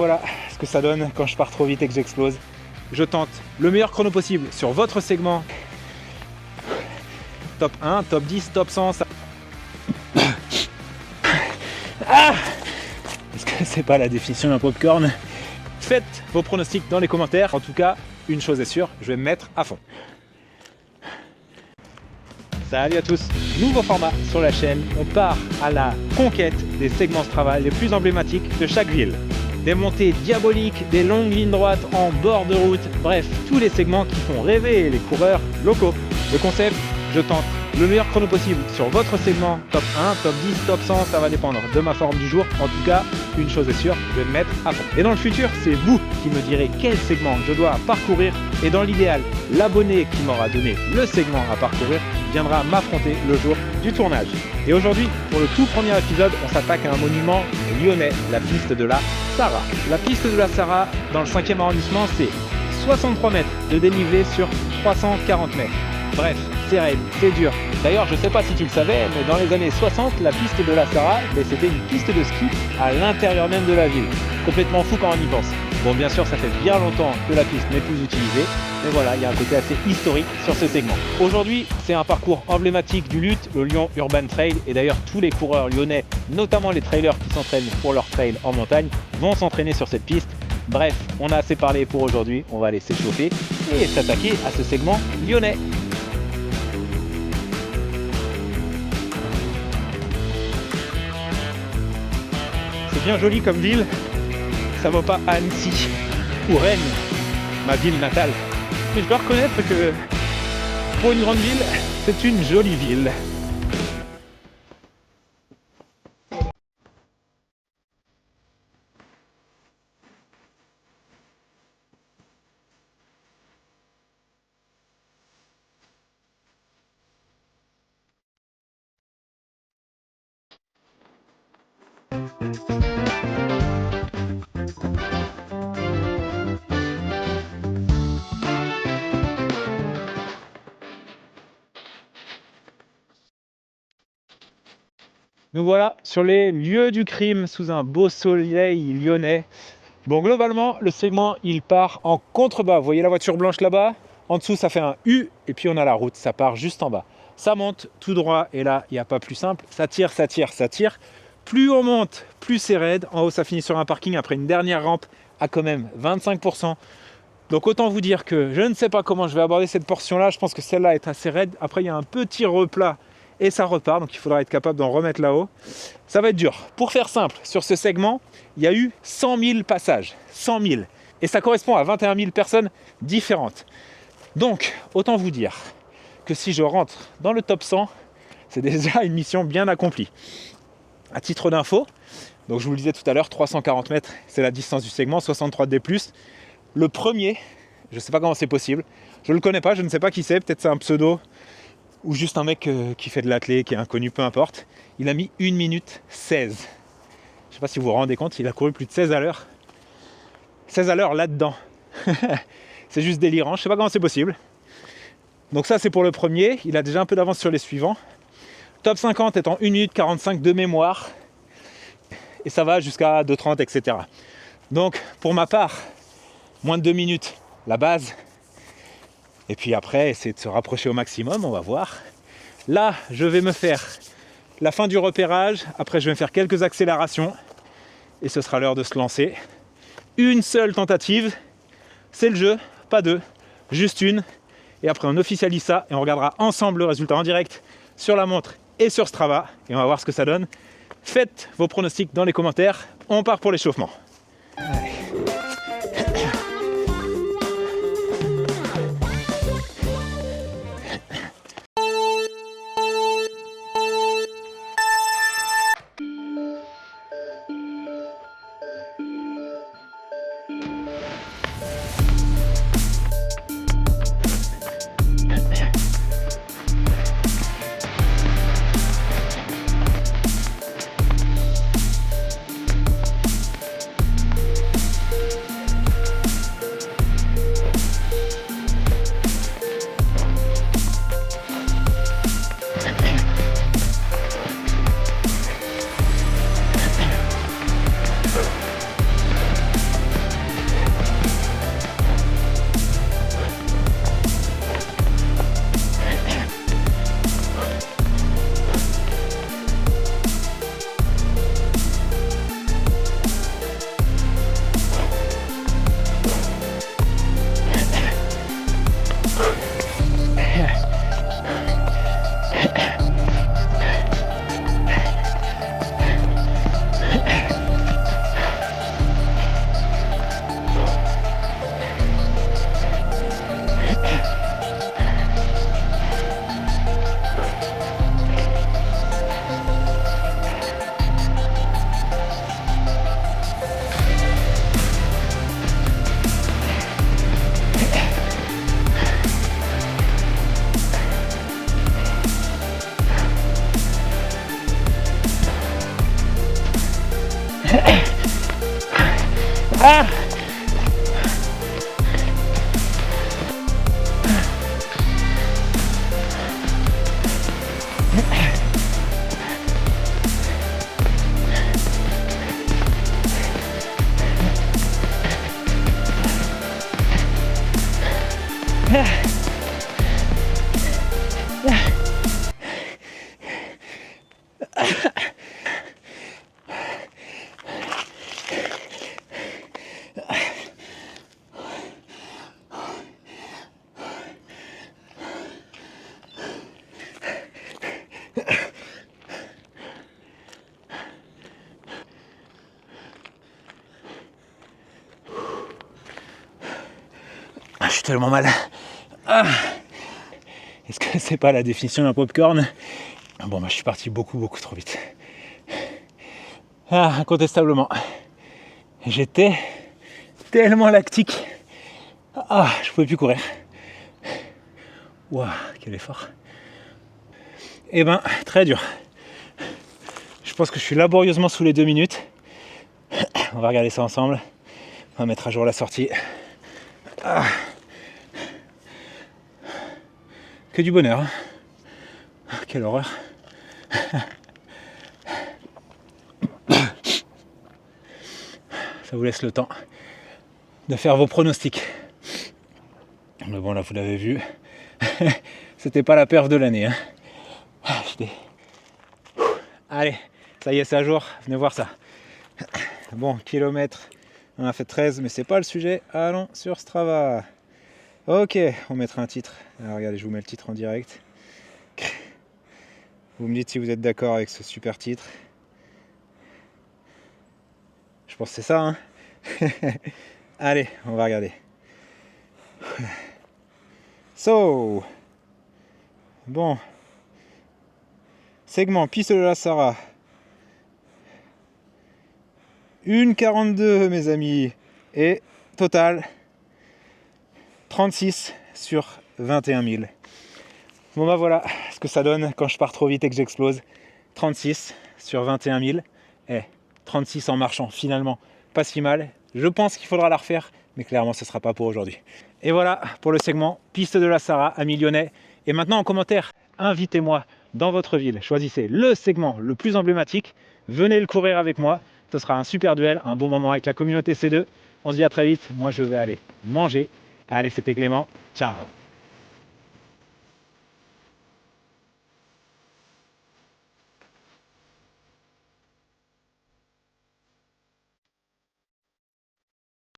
Voilà ce que ça donne quand je pars trop vite et que j'explose. Je tente le meilleur chrono possible sur votre segment. Top 1, top 10, top 100. Ça... Ah, est-ce que c'est pas la définition d'un popcorn? Faites vos pronostics dans les commentaires. En tout cas, une chose est sûre, je vais me mettre à fond. Salut à tous, nouveau format sur la chaîne. On part à la conquête des segments Strava les plus emblématiques de chaque ville. Des montées diaboliques, des longues lignes droites en bord de route, bref, tous les segments qui font rêver les coureurs locaux. Le concept, je tente le meilleur chrono possible sur votre segment, top 1, top 10, top 100, ça va dépendre de ma forme du jour. En tout cas, une chose est sûre, je vais me mettre à fond. Et dans le futur, c'est vous qui me direz quel segment je dois parcourir. Et dans l'idéal, l'abonné qui m'aura donné le segment à parcourir viendra m'affronter le jour du tournage. Et aujourd'hui, pour le tout premier épisode, on s'attaque à un monument lyonnais, la piste de la Sarraz. La piste de la Sarraz, dans le 5e arrondissement, c'est 63 mètres de dénivelé sur 340 mètres. Bref, c'est raide, c'est dur. D'ailleurs, je ne sais pas si tu le savais, mais dans les années 60, la piste de la Sarraz, c'était une piste de ski à l'intérieur même de la ville. Complètement fou quand on y pense. Bon, bien sûr, ça fait bien longtemps que la piste n'est plus utilisée, mais voilà, il y a un côté assez historique sur ce segment. Aujourd'hui, c'est un parcours emblématique du LUT, le Lyon Urban Trail, et d'ailleurs tous les coureurs lyonnais, notamment les trailers qui s'entraînent pour leur trail en montagne, vont s'entraîner sur cette piste. Bref, on a assez parlé pour aujourd'hui, on va aller s'échauffer et s'attaquer à ce segment lyonnais. C'est bien joli comme ville, ça vaut pas Annecy ou Rennes, ma ville natale. Mais je dois reconnaître que pour une grande ville, c'est une jolie ville. Nous voilà sur les lieux du crime sous un beau soleil lyonnais. Bon, globalement, le segment, il part en contrebas. Vous voyez la voiture blanche là-bas? En dessous, ça fait un U et puis on a la route. Ça part juste en bas. Ça monte tout droit et là, il n'y a pas plus simple. Ça tire, ça tire, ça tire. Plus on monte, plus c'est raide. En haut, ça finit sur un parking après une dernière rampe à quand même 25%. Donc autant vous dire que je ne sais pas comment je vais aborder cette portion-là. Je pense que celle-là est assez raide. Après, il y a un petit replat et ça repart, donc il faudra être capable d'en remettre là-haut. Ça va être dur. Pour faire simple, sur ce segment, il y a eu 100 000 passages. 100 000. Et ça correspond à 21 000 personnes différentes. Donc, autant vous dire que si je rentre dans le top 100, c'est déjà une mission bien accomplie. À titre d'info, donc je vous le disais tout à l'heure, 340 mètres, c'est la distance du segment, 63 D+. Le premier, je ne sais pas comment c'est possible, je ne le connais pas, je ne sais pas qui c'est, peut-être c'est un pseudo, ou juste un mec qui fait de l'athlé, qui est inconnu, peu importe. Il a mis 1 minute 16. Je ne sais pas si vous vous rendez compte, il a couru plus de 16 à l'heure. 16 à l'heure là-dedans. C'est juste délirant, je ne sais pas comment c'est possible. Donc ça c'est pour le premier, il a déjà un peu d'avance sur les suivants. Top 50 est en 1 minute 45 de mémoire. Et ça va jusqu'à 2,30, etc. Donc pour ma part, moins de 2 minutes, la base. Et puis après, essayer de se rapprocher au maximum, on va voir. Là, je vais me faire la fin du repérage. Après, je vais me faire quelques accélérations. Et ce sera l'heure de se lancer. Une seule tentative. C'est le jeu, pas deux. Juste une. Et après, on officialise ça. Et on regardera ensemble le résultat en direct sur la montre et sur Strava. Et on va voir ce que ça donne. Faites vos pronostics dans les commentaires. On part pour l'échauffement. Allez. Je suis tellement mal. Ah. Est-ce que c'est pas la définition d'un popcorn? Bon, je suis parti beaucoup trop vite. Ah, incontestablement. J'étais tellement lactique. Ah, je pouvais plus courir. Waouh, quel effort. Eh ben, très dur. Je pense que je suis laborieusement sous les 2 minutes. On va regarder ça ensemble. On va mettre à jour la sortie. Ah. Que du bonheur. Quelle horreur. Ça vous laisse le temps de faire vos pronostics. Mais bon, là, vous l'avez vu. C'était pas la perf de l'année. Hein. Allez, ça y est, c'est à jour. Venez voir ça. Bon, kilomètres. On a fait 13, mais c'est pas le sujet. Allons sur Strava. Ok, on mettra un titre. Alors, regardez, je vous mets le titre en direct. Vous me dites si vous êtes d'accord avec ce super titre. Je pense que c'est ça, hein. Allez, on va regarder. So, bon, segment piste de la Sarah. 1,42 mes amis. Et total 36 sur 21 000. Bon bah voilà ce que ça donne quand je pars trop vite et que j'explose. 36 sur 21 000. Et 36 en marchant finalement. Pas si mal. Je pense qu'il faudra la refaire, mais clairement ce ne sera pas pour aujourd'hui. Et voilà pour le segment piste de la Sarah, amis lyonnais. Et maintenant en commentaire, invitez-moi dans votre ville. Choisissez le segment le plus emblématique. Venez le courir avec moi. Ce sera un super duel, un bon moment avec la communauté C2. On se dit à très vite. Moi je vais aller manger. Allez, c'était Clément. Ciao.